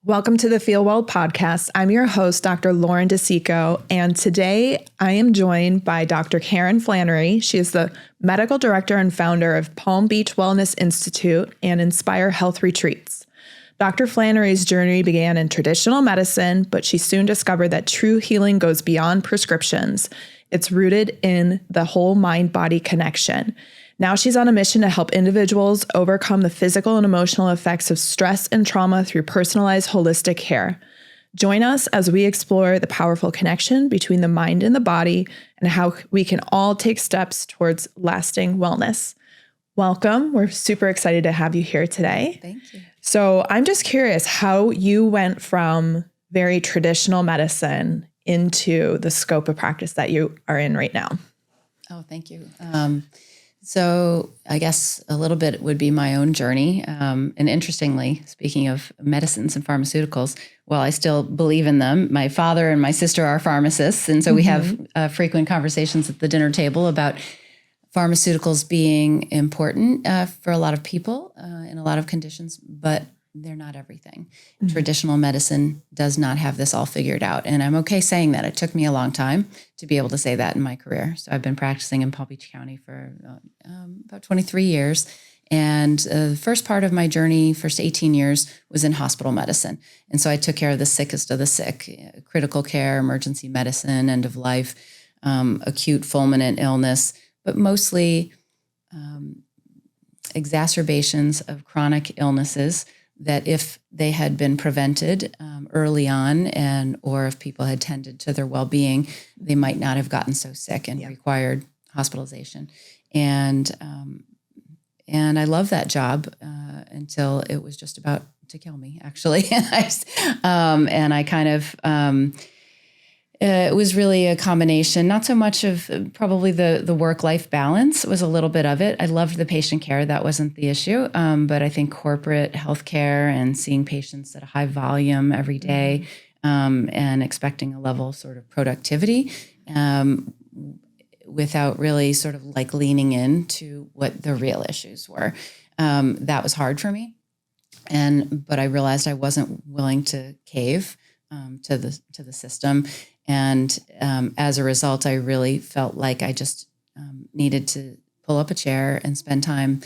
Welcome to the FeelWell Podcast. I'm your host, Dr. Lauren DeCicco, and today I am joined by Dr. Karen Flannery. She is the medical director and founder of Palm Beach Wellness Institute and Inspire Health Retreats. Dr. Flannery's journey began in traditional medicine, but she soon discovered that true healing goes beyond prescriptions. It's rooted in the whole mind-body connection. Now she's on a mission to help individuals overcome the physical and emotional effects of stress and trauma through personalized holistic care. Join us as we explore the powerful connection between the mind and the body and how we can all take steps towards lasting wellness. Welcome. We're super excited to have you here today. Thank you. So I'm just curious how you went from very traditional medicine into the scope of practice that you are in right now. Oh, thank you. So I guess a little bit would be my own journey. And interestingly, speaking of medicines and pharmaceuticals, while I still believe in them, my father and my sister are pharmacists. And so we have frequent conversations at the dinner table about pharmaceuticals being important for a lot of people in a lot of conditions, but they're not everything. Traditional medicine does not have this all figured out. And I'm okay saying that. It took me a long time to be able to say that in my career. So I've been practicing in Palm Beach County for about 23 years. And the first part of my journey, first 18 years, was in hospital medicine. And so I took care of the sickest of the sick, critical care, emergency medicine, end of life, acute fulminant illness, but mostly exacerbations of chronic illnesses that if they had been prevented early on or if people had tended to their well-being, they might not have gotten so sick and required hospitalization. And I loved that job until it was just about to kill me, actually. And I kind of, it was really a combination, not so much of probably the work-life balance. It was a little bit of it. I loved the patient care. That wasn't the issue. But I think corporate healthcare and seeing patients at a high volume every day and expecting a level sort of productivity without really sort of like leaning into what the real issues were. That was hard for me. But I realized I wasn't willing to cave to the system. And as a result, I really felt like I just needed to pull up a chair and spend time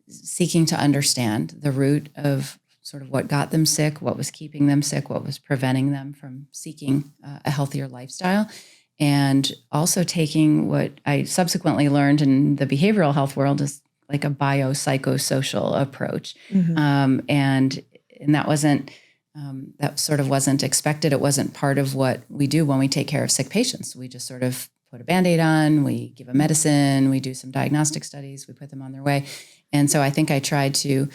seeking to understand the root of sort of what got them sick, what was keeping them sick, what was preventing them from seeking a healthier lifestyle, and also taking what I subsequently learned in the behavioral health world is like a biopsychosocial approach. And that wasn't that sort of wasn't expected. It wasn't part of what we do when we take care of sick patients. We just sort of put a Band-Aid on, we give a medicine, we do some diagnostic studies, we put them on their way. And so I think I tried to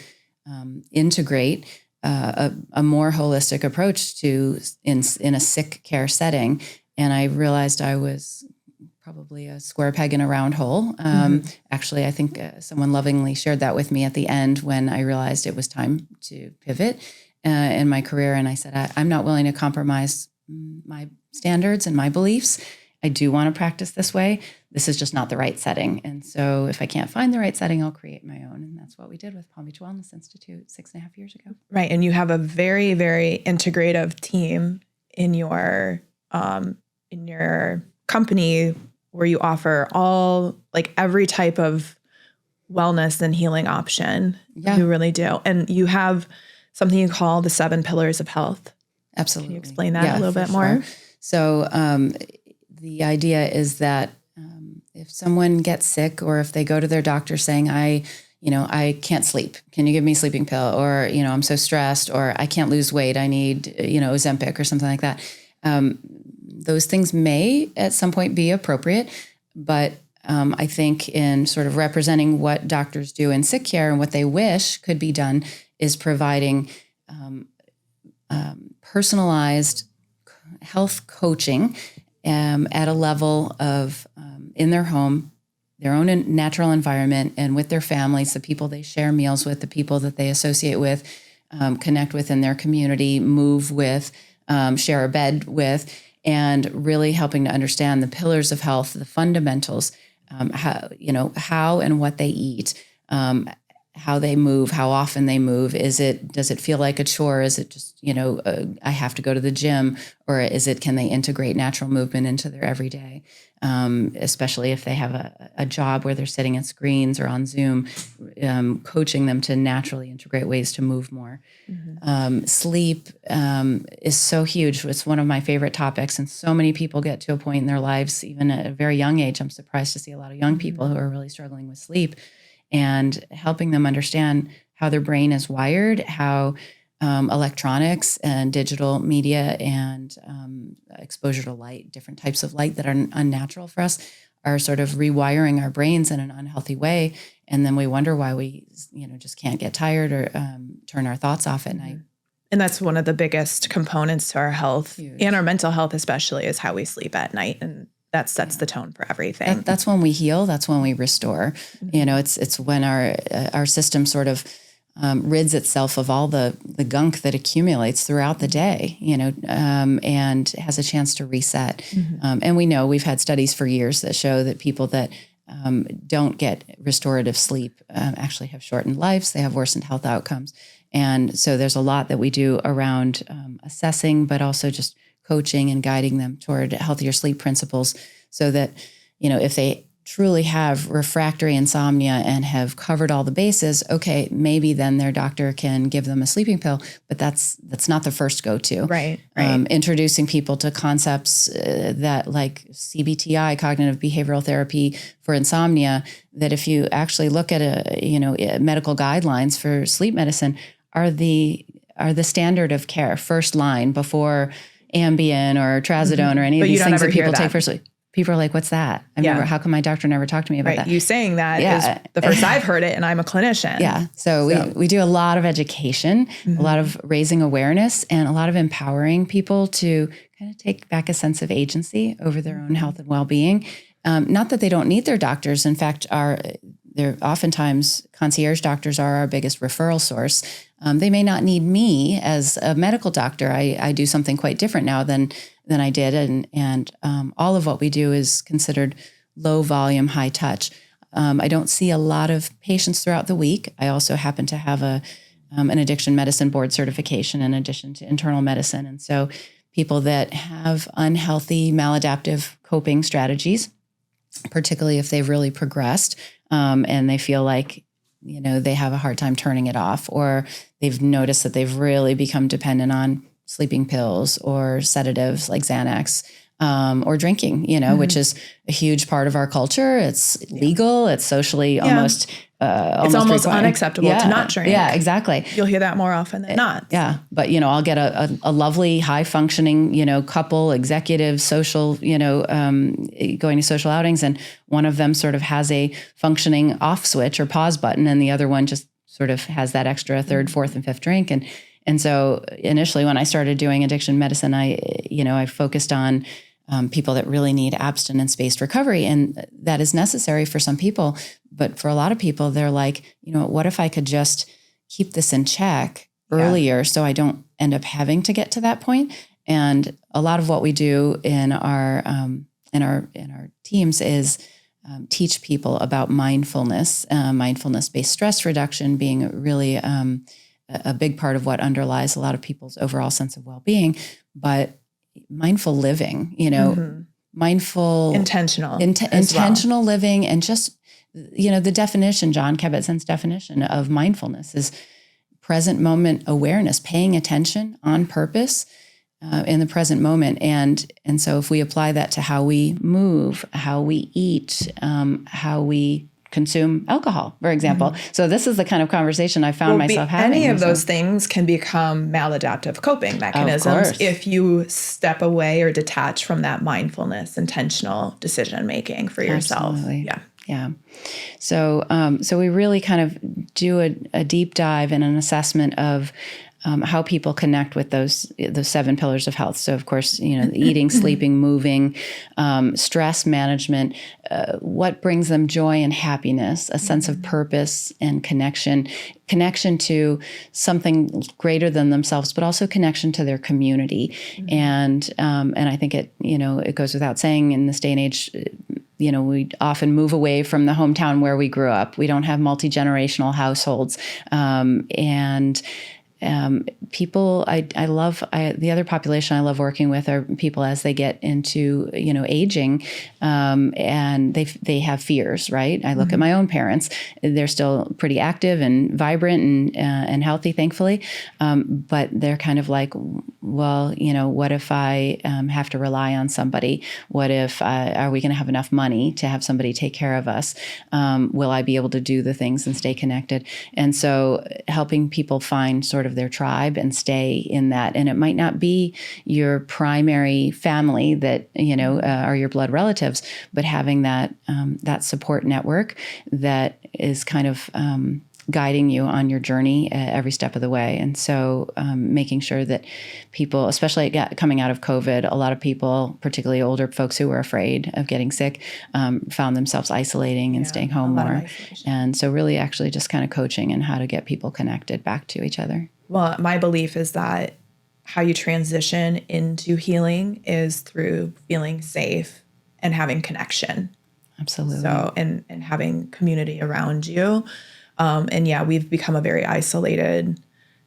integrate a more holistic approach to in a sick care setting. And I realized I was probably a square peg in a round hole. Actually, I think someone lovingly shared that with me at the end when I realized it was time to pivot in my career. And I said, I'm not willing to compromise my standards and my beliefs. I do want to practice this way. This is just not the right setting. And so if I can't find the right setting, I'll create my own. And that's what we did with Palm Beach Wellness Institute 6.5 years ago. Right. And you have a very, very integrative team in your company where you offer every type of wellness and healing option. Yeah. You really do. And you have something you call the 7 pillars of health. Absolutely. Can you explain that a little bit more? So the idea is that if someone gets sick or if they go to their doctor saying, I can't sleep, can you give me a sleeping pill? Or, I'm so stressed, or I can't lose weight, I need, Ozempic or something like that. Those things may at some point be appropriate, but I think in sort of representing what doctors do in sick care and what they wish could be done is providing personalized health coaching at a level of in their home, their own natural environment, and with their families, the people they share meals with, the people that they associate with, connect with in their community, move with, share a bed with, and really helping to understand the pillars of health, the fundamentals, how and what they eat, how they move, how often they move. Does it feel like a chore? Is it just, I have to go to the gym, or can they integrate natural movement into their everyday? Especially if they have a job where they're sitting at screens or on Zoom, coaching them to naturally integrate ways to move more. Sleep is so huge. It's one of my favorite topics, and so many people get to a point in their lives, even at a very young age. I'm surprised to see a lot of young people who are really struggling with sleep, and helping them understand how their brain is wired, how electronics and digital media and exposure to light, different types of light that are unnatural for us, are sort of rewiring our brains in an unhealthy way. And then we wonder why we, just can't get tired or turn our thoughts off at night. And that's one of the biggest components to our health. Huge. And our mental health, especially, is how we sleep at night. And that sets the tone for everything. That's when we heal. That's when we restore. It's when our system sort of rids itself of all the gunk that accumulates throughout the day, and has a chance to reset. And we know, we've had studies for years that show that people that don't get restorative sleep actually have shortened lives. They have worsened health outcomes. And so there's a lot that we do around assessing, but also just coaching and guiding them toward healthier sleep principles, so that, if they truly have refractory insomnia and have covered all the bases, okay, maybe then their doctor can give them a sleeping pill, but that's not the first go-to. Right. Introducing people to concepts that, like CBTI, cognitive behavioral therapy for insomnia, that if you actually look at medical guidelines for sleep medicine, are the standard of care, first line before Ambien or Trazodone or any of these things that people take for sleep. People are like, what's that? How come my doctor never talked to me about that? You saying that is the first I've heard it, and I'm a clinician. Yeah. So we do a lot of education, a lot of raising awareness, and a lot of empowering people to kind of take back a sense of agency over their own health and well-being. Not that they don't need their doctors. In fact, they're oftentimes concierge doctors are our biggest referral source. They may not need me as a medical doctor. I do something quite different now than I did. And all of what we do is considered low volume, high touch. I don't see a lot of patients throughout the week. I also happen to have an addiction medicine board certification in addition to internal medicine. And so people that have unhealthy, maladaptive coping strategies, particularly if they've really progressed, and they feel like, they have a hard time turning it off, or they've noticed that they've really become dependent on sleeping pills or sedatives like Xanax, or drinking, which is a huge part of our culture. It's legal. It's socially almost almost unacceptable to not drink. Yeah, exactly. You'll hear that more often than not. Yeah. But, I'll get a lovely, high functioning, couple, executive, social, going to social outings. And one of them sort of has a functioning off switch or pause button. And the other one just sort of has that extra third, fourth, and fifth drink. And so initially when I started doing addiction medicine, I focused on people that really need abstinence-based recovery. And that is necessary for some people. But for a lot of people, they're like, what if I could just keep this in check earlier so I don't end up having to get to that point? And a lot of what we do in our teams is teach people about mindfulness, mindfulness-based stress reduction being really a big part of what underlies a lot of people's overall sense of well-being. But mindful living, mindful, intentional living, and just, the definition, John Kabat-Zinn's definition of mindfulness is present moment awareness, paying attention on purpose in the present moment. And so if we apply that to how we move, how we eat, how we consume alcohol, for example. So this is the kind of conversation I found myself having. Any of those things can become maladaptive coping mechanisms if you step away or detach from that mindfulness, intentional decision making for yourself. Absolutely. Yeah. So we really kind of do a deep dive and an assessment of how people connect with those 7 pillars of health. So of course, eating, sleeping, moving, stress management, what brings them joy and happiness, a sense of purpose and connection to something greater than themselves, but also connection to their community. And I think it goes without saying in this day and age, we often move away from the hometown where we grew up. We don't have multi-generational households. People, the other population I love working with are people as they get into, aging, and they have fears, right? I look at my own parents; they're still pretty active and vibrant and healthy, thankfully. But they're kind of like, well, what if I have to rely on somebody? What if are we going to have enough money to have somebody take care of us? Will I be able to do the things and stay connected? And so, helping people find sort of their tribe and stay in that. And it might not be your primary family that, are your blood relatives, but having that support network that is kind of guiding you on your journey every step of the way. And so making sure that people, especially coming out of COVID, a lot of people, particularly older folks who were afraid of getting sick, found themselves isolating and staying home more. And so really actually just kind of coaching and how to get people connected back to each other. Well, my belief is that how you transition into healing is through feeling safe and having connection. Absolutely. So, and having community around you. We've become a very isolated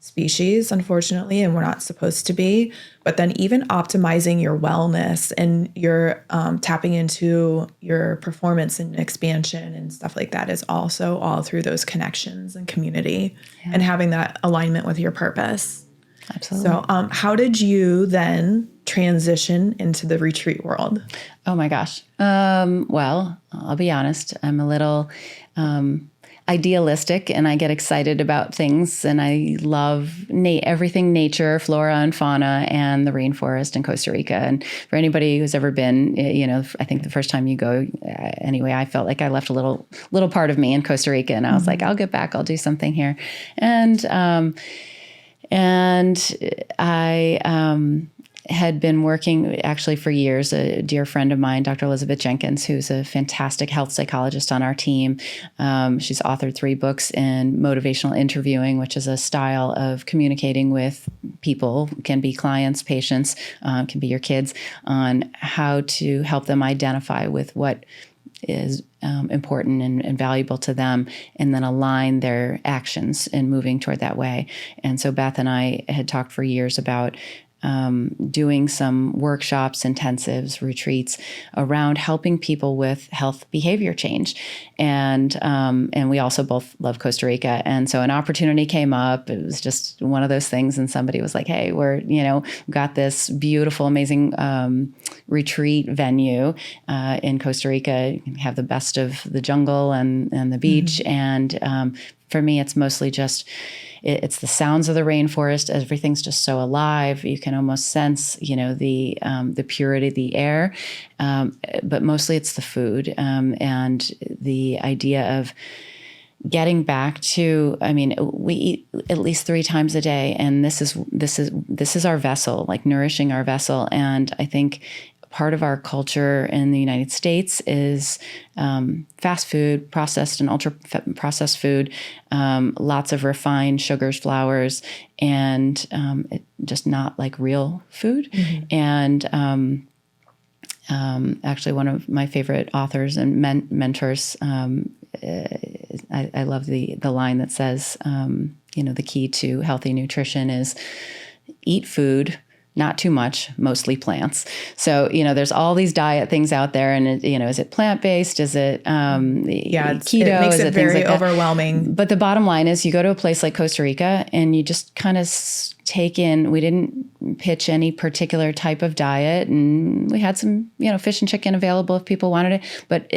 species, unfortunately, and we're not supposed to be. But then even optimizing your wellness and your tapping into your performance and expansion and stuff like that is also all through those connections and community and having that alignment with your purpose. Absolutely. So how did you then transition into the retreat world? Oh my gosh. Well, I'll be honest. I'm a little idealistic and I get excited about things, and I love everything nature, flora and fauna, and the rainforest in Costa Rica. And for anybody who's ever been, I think the first time you go, anyway, I felt like I left a little part of me in Costa Rica, and I was like, I'll get back, I'll do something here. And I had been working actually for years. A dear friend of mine, Dr. Elizabeth Jenkins, who's a fantastic health psychologist on our team. She's authored 3 books in motivational interviewing, which is a style of communicating with people, can be clients, patients, can be your kids, on how to help them identify with what is important and valuable to them, and then align their actions in moving toward that way. And so Beth and I had talked for years about doing some workshops, intensives, retreats around helping people with health behavior change. And we also both love Costa Rica. And so an opportunity came up. It was just one of those things. And somebody was like, hey, we've got this beautiful, amazing retreat venue in Costa Rica. You can have the best of the jungle and the beach. And for me, it's mostly just, it's the sounds of the rainforest. Everything's just so alive. You can almost sense, the purity of the air. But mostly it's the food and the idea of getting back to, we eat at least 3 times a day, and this is our vessel, like nourishing our vessel. And I think part of our culture in the United States is fast food, processed and ultra processed food, lots of refined sugars, flours, and just not like real food. And actually, one of my favorite authors and mentors, I love the line that says, the key to healthy nutrition is eat food, not too much, mostly plants. So, there's all these diet things out there, and is it plant-based? Is it keto? It makes it very like overwhelming. But the bottom line is you go to a place like Costa Rica and you just kind of take in, we didn't pitch any particular type of diet, and we had some, fish and chicken available if people wanted it, but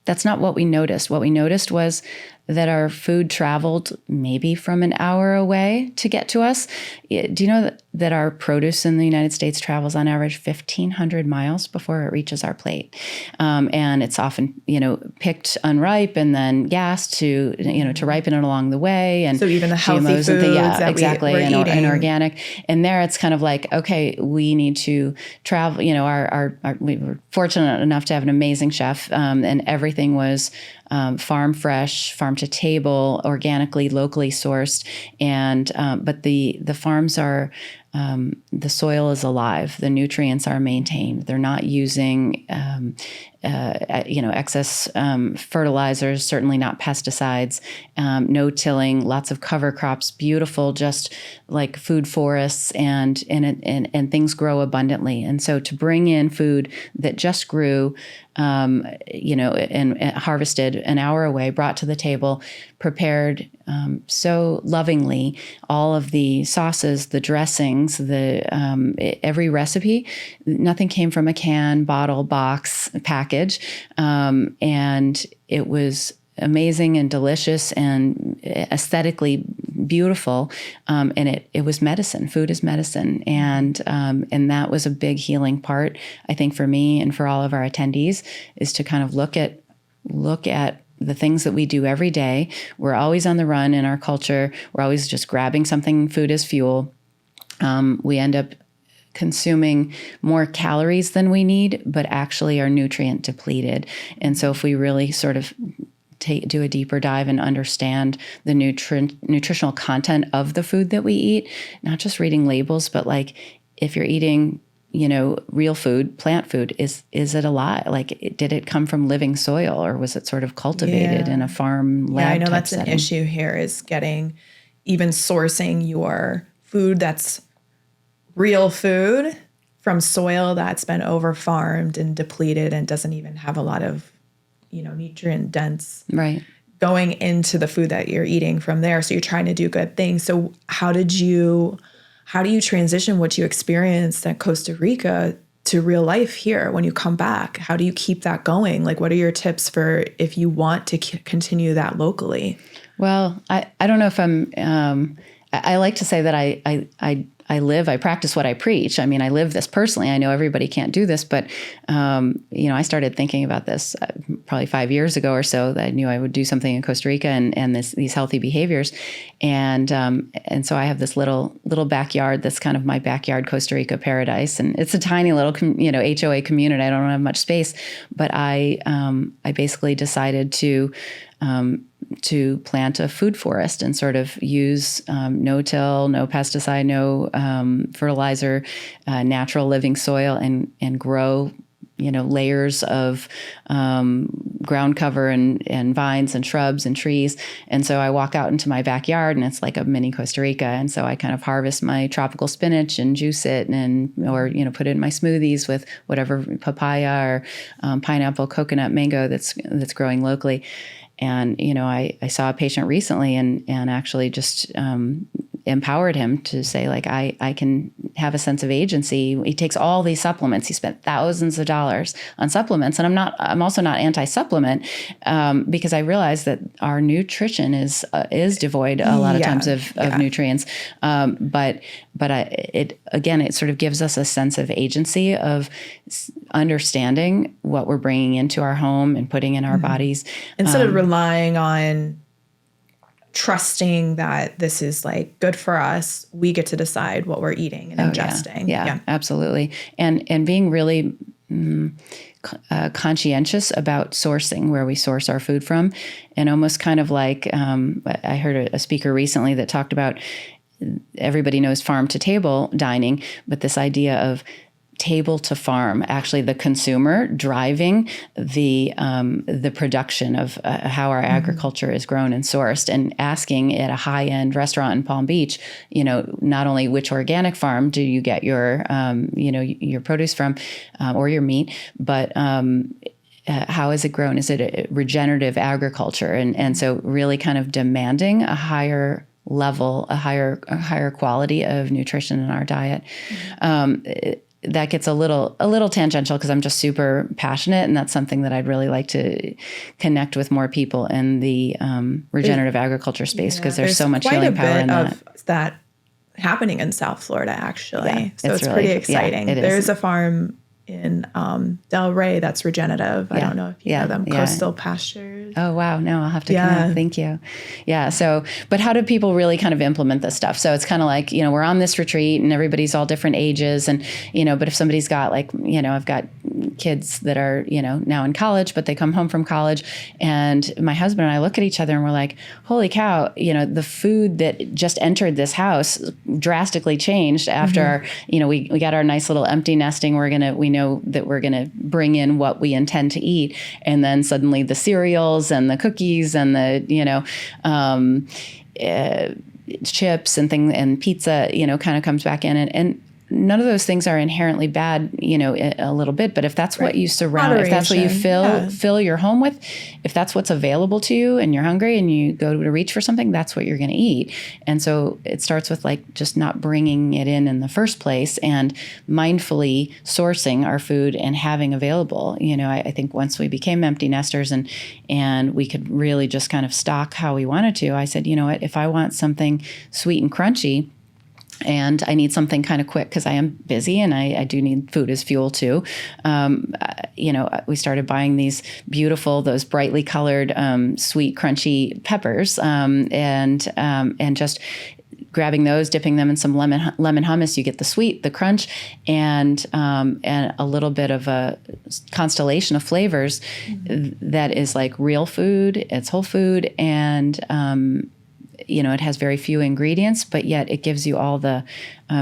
that's not what we noticed. What we noticed was that our food traveled maybe from an hour away to get to us. Do you know that our produce in the United States travels on average 1,500 miles before it reaches our plate? And it's often, picked unripe and then gassed to ripen it along the way. And so even the healthy GMOs foods exactly, we're eating. And organic. And there it's kind of like, okay, we need to travel. We were fortunate enough to have an amazing chef, and everything was farm fresh, farm to table, organically, locally sourced. And but the farms are the soil is alive. The nutrients are maintained. They're not using, excess fertilizers, certainly not pesticides, no tilling, lots of cover crops, beautiful, just like food forests, and things grow abundantly. And so to bring in food that just grew, and harvested an hour away, brought to the table, prepared so lovingly, all of the sauces, the dressings, every recipe, nothing came from a can, bottle, box, package. And it was amazing and delicious and aesthetically beautiful. And it was medicine. Food is medicine. And that was a big healing part, I think, for me and for all of our attendees, is to kind of look at the things that we do every day. We're always on the run in our culture. We're always just grabbing something, food as fuel. We end up consuming more calories than we need, but actually are nutrient depleted. And so if we really sort of do a deeper dive and understand the nutritional content of the food that we eat, not just reading labels, but like if you're eating, real food, plant food, is it alive? Like, did it come from living soil, or was it sort of cultivated in a farm lab? Yeah, I know type that's setting? an issue here, is even sourcing your food that's real food from soil that's been over farmed and depleted and doesn't even have a lot of, nutrient dense going into the food that you're eating from there. So you're trying to do good things. So how do you transition what you experienced at Costa Rica to real life here when you come back? How do you keep that going? Like, what are your tips for if you want to continue that locally? Well, I don't know if I like to say that I practice what I preach. I mean, I live this personally. I know everybody can't do this, but, I started thinking about this probably 5 years ago or so, that I knew I would do something in Costa Rica and these healthy behaviors. And so I have this little backyard that's kind of my backyard Costa Rica paradise. And it's a tiny little, HOA community. I don't have much space, but I basically decided to plant a food forest and sort of use no-till, no pesticide, no fertilizer, natural living soil, and grow, layers of ground cover and vines and shrubs and trees. And so I walk out into my backyard and it's like a mini Costa Rica. And so I kind of harvest my tropical spinach and juice it or put it in my smoothies with whatever papaya or pineapple, coconut, mango that's growing locally. And, I saw a patient recently and actually just empowered him to say, like, I can have a sense of agency. He takes all these supplements. He spent thousands of dollars on supplements. And I'm also not anti-supplement because I realize that our nutrition is devoid a lot of times of nutrients. But it sort of gives us a sense of agency of understanding what we're bringing into our home and putting in our bodies. Instead of relying on trusting that this is like good for us, we get to decide what we're eating and ingesting. Yeah, absolutely. And being really conscientious about sourcing, where we source our food from, and almost kind of like, I heard a speaker recently that talked about, everybody knows farm to table dining, but this idea of table to farm, actually the consumer driving the production of how our agriculture is grown and sourced, and asking at a high-end restaurant in Palm Beach, not only which organic farm do you get your produce from or your meat, but how is it grown? Is it a regenerative agriculture? And so really kind of demanding a higher level, a higher quality of nutrition in our diet. That gets a little tangential because I'm just super passionate, and that's something that I'd really like to connect with more people in the regenerative agriculture space, because there's so much healing power in that. Of that happening in South Florida, actually. Yeah, so it's really, pretty exciting. Yeah, there's a farm in Del Rey that's regenerative. I don't know if you know them. Coastal Pastures. Oh, wow. No, I'll have to connect. Thank you. Yeah. So, but how do people really kind of implement this stuff? So it's kind of like, we're on this retreat and everybody's all different ages, and, but if somebody's got like, I've got kids that are, now in college, but they come home from college, and my husband and I look at each other and we're like, holy cow, the food that just entered this house drastically changed after we got our nice little empty nesting. We know that we're going to bring in what we intend to eat. And then suddenly the cereals and the cookies and the, chips and things and pizza, kind of comes back in, and none of those things are inherently bad, a little bit. But if that's what you surround, Moderation. If that's what you fill your home with, if that's what's available to you and you're hungry and you go to reach for something, that's what you're going to eat. And so it starts with just not bringing it in the first place and mindfully sourcing our food and having available. I think once we became empty nesters and we could really just kind of stock how we wanted to, I said, you know what, if I want something sweet and crunchy, and I need something kind of quick because I am busy and I do need food as fuel too. We started buying these those brightly colored, sweet, crunchy peppers, and just grabbing those, dipping them in some lemon hummus. You get the sweet, the crunch, and a little bit of a constellation of flavors that is like real food. It's whole food, and it has very few ingredients, but yet it gives you all the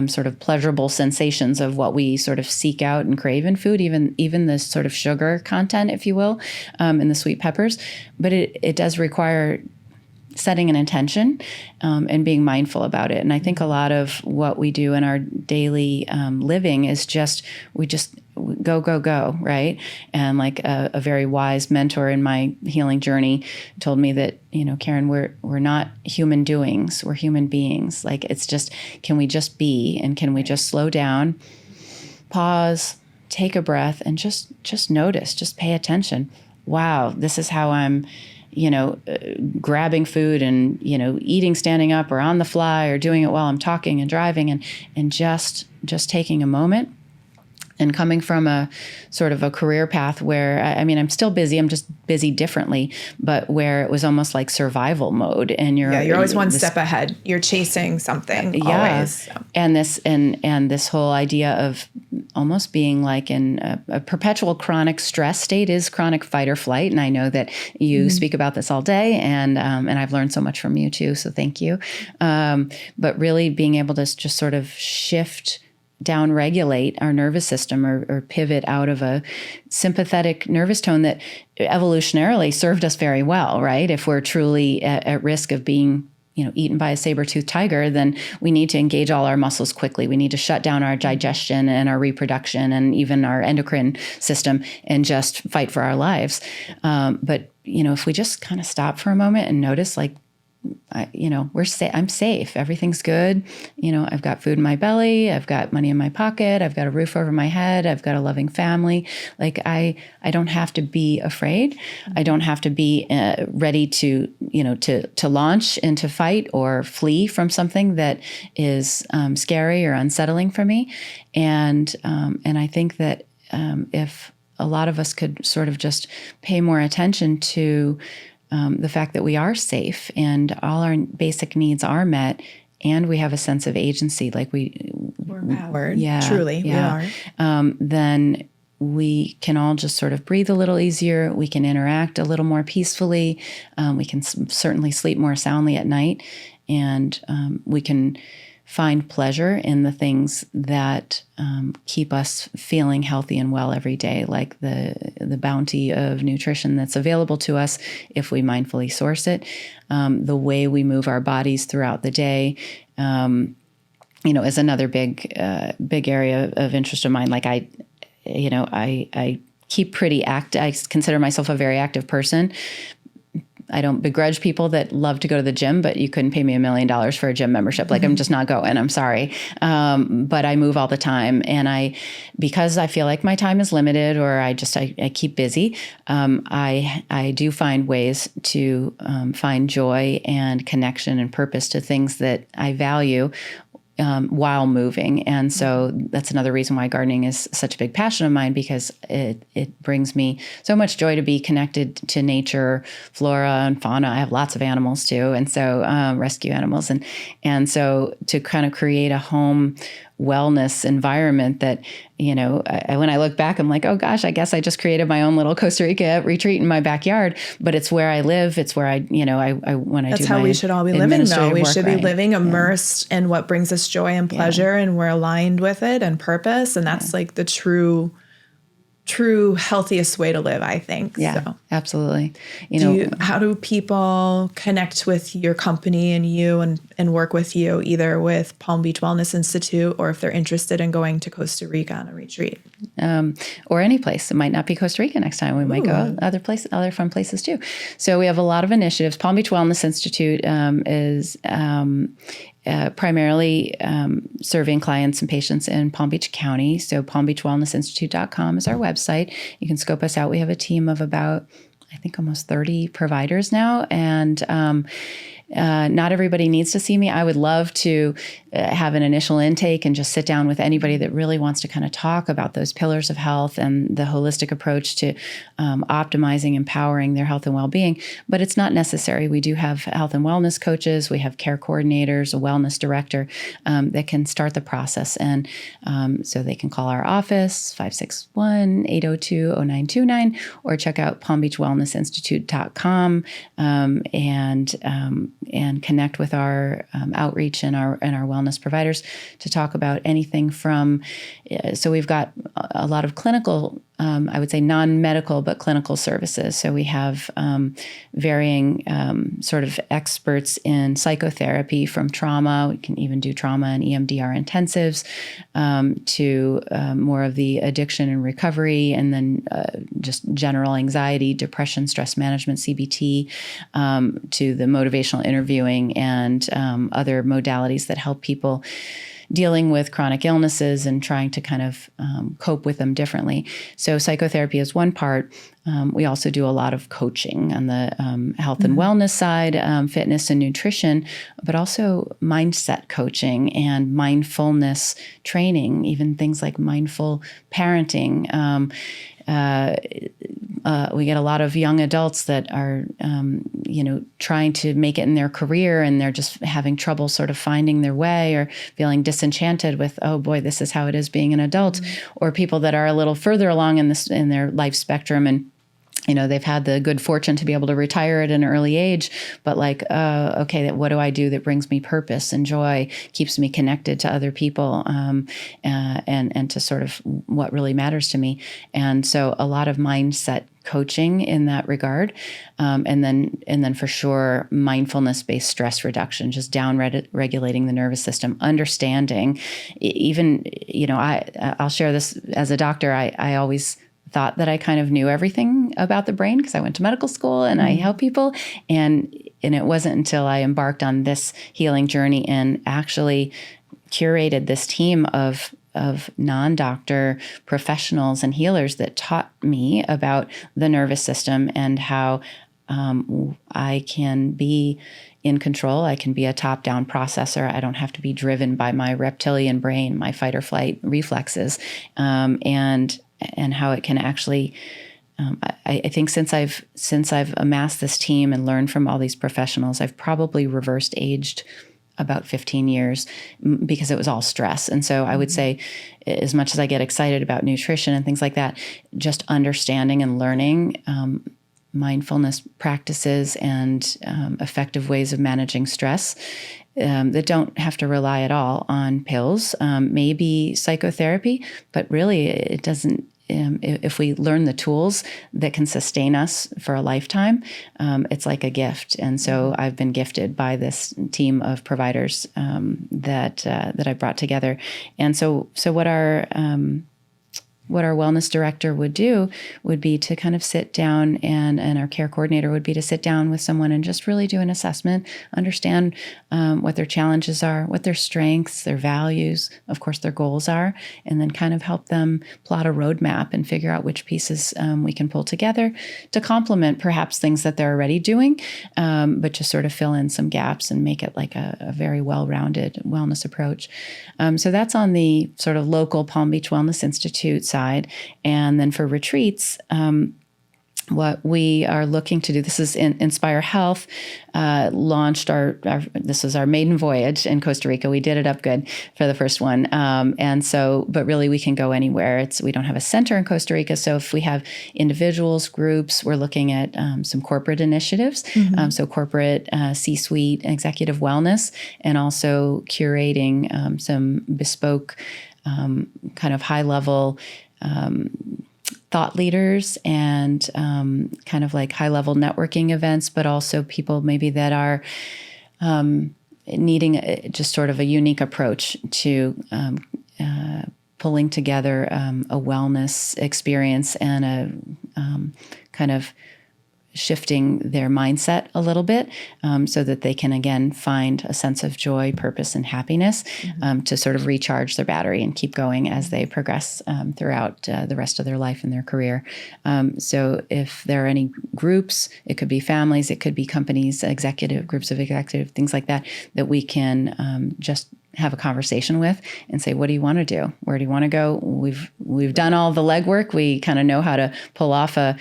sort of pleasurable sensations of what we sort of seek out and crave in food, even the sort of sugar content, if you will, in the sweet peppers. But it does require setting an intention and being mindful about it. And I think a lot of what we do in our daily living is we just go, right? And like a very wise mentor in my healing journey told me that, Karen, we're not human doings, we're human beings. Like it's just, can we just be, and can we just slow down, pause, take a breath, and just notice, just pay attention. Wow, this is how I'm grabbing food and, eating standing up or on the fly or doing it while I'm talking and driving, and just taking a moment. And coming from a sort of a career path where, I'm still busy, I'm just busy differently, but where it was almost like survival mode, and you're always one step ahead. You're chasing something always. And this whole idea of almost being like in a perpetual chronic stress state is chronic fight or flight. And I know that you speak about this all day, and I've learned so much from you too. So thank you. But really being able to just sort of shift, down-regulate our nervous system or pivot out of a sympathetic nervous tone that evolutionarily served us very well, right? If we're truly at risk of being eaten by a saber-toothed tiger, then we need to engage all our muscles quickly. We need to shut down our digestion and our reproduction and even our endocrine system and just fight for our lives. But if we just kind of stop for a moment and notice, I'm safe. Everything's good. I've got food in my belly. I've got money in my pocket. I've got a roof over my head. I've got a loving family. Like I don't have to be afraid. I don't have to be ready to launch into fight or flee from something that is scary or unsettling for me. And I think that if a lot of us could sort of just pay more attention to the fact that we are safe and all our basic needs are met, and we have a sense of agency, like we're empowered. Truly, we are. Then we can all just sort of breathe a little easier. We can interact a little more peacefully. We can certainly sleep more soundly at night, and we can find pleasure in the things that keep us feeling healthy and well every day, like the bounty of nutrition that's available to us if we mindfully source it, the way we move our bodies throughout the day, is another big area of interest of mine. Like I keep pretty active. I consider myself a very active person. I don't begrudge people that love to go to the gym, but you couldn't pay me $1 million for a gym membership. Like I'm just not going. I'm sorry. But I move all the time. And because I feel like my time is limited, or I keep busy, I do find ways to find joy and connection and purpose to things that I value while moving. And so that's another reason why gardening is such a big passion of mine, because it brings me so much joy to be connected to nature, flora and fauna. I have lots of animals too. And so rescue animals. And so to kind of create a home wellness environment that, when I look back, I'm like, oh gosh, I guess I just created my own little Costa Rica retreat in my backyard, but it's where I live. It's where That's how we should all be living, though. We should be living immersed in what brings us joy and pleasure, and we're aligned with it and purpose. And that's like the true healthiest way to live, I think. Yeah, so. Absolutely. How do people connect with your company and you and work with you, either with Palm Beach Wellness Institute, or if they're interested in going to Costa Rica on a retreat? Or any place. It might not be Costa Rica next time. We might go other fun places too. So we have a lot of initiatives. Palm Beach Wellness Institute is primarily serving clients and patients in Palm Beach County. So palmbeachwellnessinstitute.com is our website. You can scope us out. We have a team of about, I think, almost 30 providers now. And not everybody needs to see me. I would love to have an initial intake and just sit down with anybody that really wants to kind of talk about those pillars of health and the holistic approach to optimizing, empowering their health and well-being. But it's not necessary. We do have health and wellness coaches. We have care coordinators, a wellness director that can start the process. And so they can call our office, 561-802-0929, or check out palmbeachwellnessinstitute.com and connect with our outreach and our wellness providers to talk about anything from, so we've got a lot of clinical, I would say non-medical, but clinical services. So we have varying sort of experts in psychotherapy, from trauma. We can even do trauma and EMDR intensives, to more of the addiction and recovery, and then just general anxiety, depression, stress management, CBT, to the motivational interviewing and other modalities that help people dealing with chronic illnesses and trying to kind of cope with them differently. So psychotherapy is one part. We also do a lot of coaching on the health and wellness side, fitness and nutrition, but also mindset coaching and mindfulness training, even things like mindful parenting. We get a lot of young adults that are, trying to make it in their career, and they're just having trouble sort of finding their way, or feeling disenchanted with, oh boy, this is how it is being an adult, or people that are a little further along in their life spectrum, and they've had the good fortune to be able to retire at an early age, but okay, what do I do that brings me purpose and joy, keeps me connected to other people, and to sort of what really matters to me. And so a lot of mindset coaching in that regard. And then for sure, mindfulness-based stress reduction, just down regulating the nervous system, understanding even, I'll share this as a doctor. I always thought that I kind of knew everything about the brain because I went to medical school and I help people. And it wasn't until I embarked on this healing journey and actually curated this team of non-doctor professionals and healers that taught me about the nervous system and how I can be in control. I can be a top-down processor. I don't have to be driven by my reptilian brain, my fight or flight reflexes, and how it can actually, I think since I've amassed this team and learned from all these professionals, I've probably reversed aged about 15 years because it was all stress. And so I would say, as much as I get excited about nutrition and things like that, just understanding and learning mindfulness practices and effective ways of managing stress that don't have to rely at all on pills, maybe psychotherapy, but really it doesn't. If we learn the tools that can sustain us for a lifetime, it's like a gift. And so I've been gifted by this team of providers that I brought together. And so what our wellness director would do would be to kind of sit down, and our care coordinator would be to sit down with someone and just really do an assessment, understand what their challenges are, what their strengths, their values, of course, their goals are, and then kind of help them plot a roadmap and figure out which pieces we can pull together to complement perhaps things that they're already doing, but just sort of fill in some gaps and make it like a very well-rounded wellness approach. So that's on the sort of local Palm Beach Wellness Institute side. And then for retreats, what we are looking to do, this is Inspire Health, launched this is our maiden voyage in Costa Rica. We did it up good for the first one. But really we can go anywhere. We don't have a center in Costa Rica. So if we have individuals, groups, we're looking at some corporate initiatives. So corporate C-suite executive wellness, and also curating some bespoke kind of high level thought leaders and kind of like high level networking events, but also people maybe that are needing just sort of a unique approach to pulling together a wellness experience and a kind of shifting their mindset a little bit so that they can, again, find a sense of joy, purpose, and happiness to sort of recharge their battery and keep going as they progress throughout the rest of their life and their career. So if there are any groups, it could be families, it could be companies, groups of executive, things like that, that we can just have a conversation with and say, what do you want to do? Where do you want to go? We've done all the legwork. We kind of know how to pull off a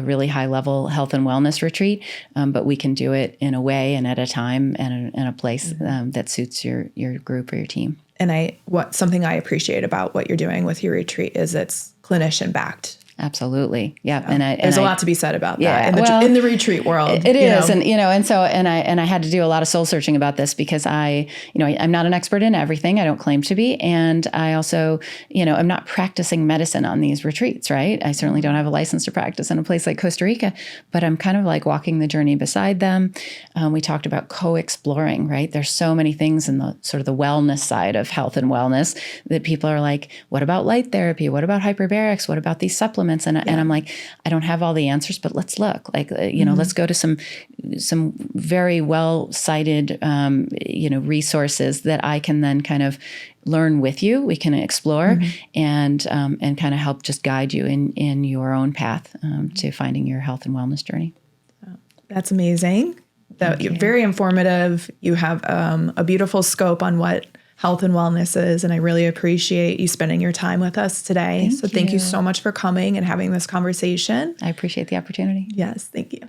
really high level health and wellness retreat, but we can do it in a way and at a time and in a place that suits your group or your team. And something I appreciate about what you're doing with your retreat is it's clinician backed. Absolutely. Yeah. So there's a lot to be said about that in the retreat world. It is. And I had to do a lot of soul searching about this because I'm not an expert in everything. I don't claim to be. And I also, I'm not practicing medicine on these retreats, right? I certainly don't have a license to practice in a place like Costa Rica, but I'm kind of like walking the journey beside them. We talked about co-exploring, right? There's so many things in the sort of the wellness side of health and wellness that people are like, what about light therapy? What about hyperbarics? What about these supplements? And I'm like, I don't have all the answers, but let's look. Like, let's go to some very well cited, resources that I can then kind of learn with you. We can explore and kind of help just guide you in your own path to finding your health and wellness journey. That's amazing. Very informative. You have a beautiful scope on what health and wellness is, and I really appreciate you spending your time with us today. Thank you so much for coming and having this conversation. I appreciate the opportunity. Yes, thank you.